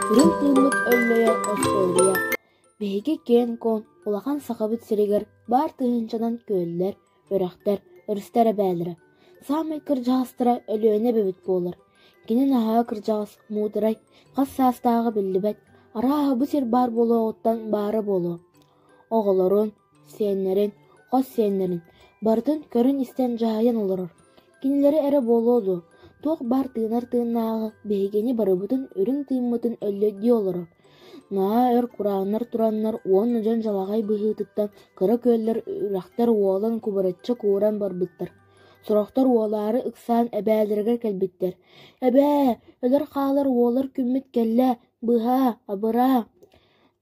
Үрүн тыыммыт өллөйө остуолуя. Биһиги кен кон улахан сахабыт сиригер бар тыһынчанан көөллер, өрөхтер, өрүстер эбээлэри. Саамай кырдьаҕастара өлүөнэ эбэбит буолар. Кини наһаа кырдьаҕас муутарай, хас саастааҕы биллибэт, арааһа бу сир бар буолуоҕуттан баара буолуо. Оҕолорун, сиэннэрин, хос сиэннэрин бартын көрүн истэн дьаайан олорор. Кинилэри эрэ буолуоду, туох бар тыынар тыыннааҕы биһигини барыбытын үрүҥ тыыммытын өллөйдии олорор. Наа өр курааннар тураннар уон дьон жалаҕай быһыытыттан кыра күөллэр үрэхтэр уолан кубарачча кууран барбыттар. Сурохтор уолаары ыксаан эбээлэригэр кэлбиттэр. «Эбээ, өлөр хаалар уолар күммит кэллэ, быһаа, абыраа!»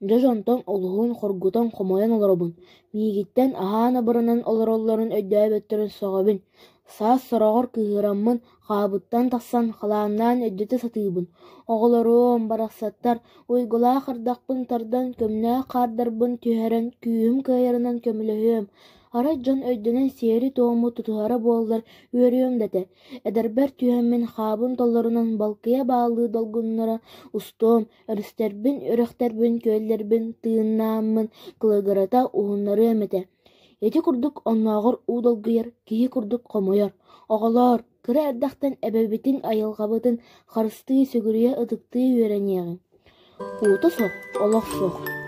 Дьо дьонтон олуһуун хоргутон хомойон олоробун. Миигиттэн аһаана барынан олороллорун өйдөөбөттөрүн соҕобун. Саас сороҕор кыыһыраммын, хаабыттан тахсан халааннаан өйдөтө сатыыбын. Оҕолоруом, барахсаттар, уйгулаа хардахпын тардан көмнөөх хаардарбын түһэрэн күүһүм кыайарынан көмүлөһүөм. Арай дьон өйдөнэн сиэри туому тутуһара буоллар үөрүөм дэтэ. Эдэрбэр түһэммин хаабын толлорунан балкыйа баалыы долгуннара устуом, өрүстэрбин, өрөхтэрбин, күөллэрбин тыыннааммын кылыгарата уһуннары эмэтэ. Эти курдук оннооҕор уу долгуйар, киһи курдук хомойор. Оҕолоор, кыра эрдэхтэн эбэбитин айылҕабытын харыстыы сүгүрүйэ ытыктыы үөрэниэҕиҥ. Уута суох, олох суох.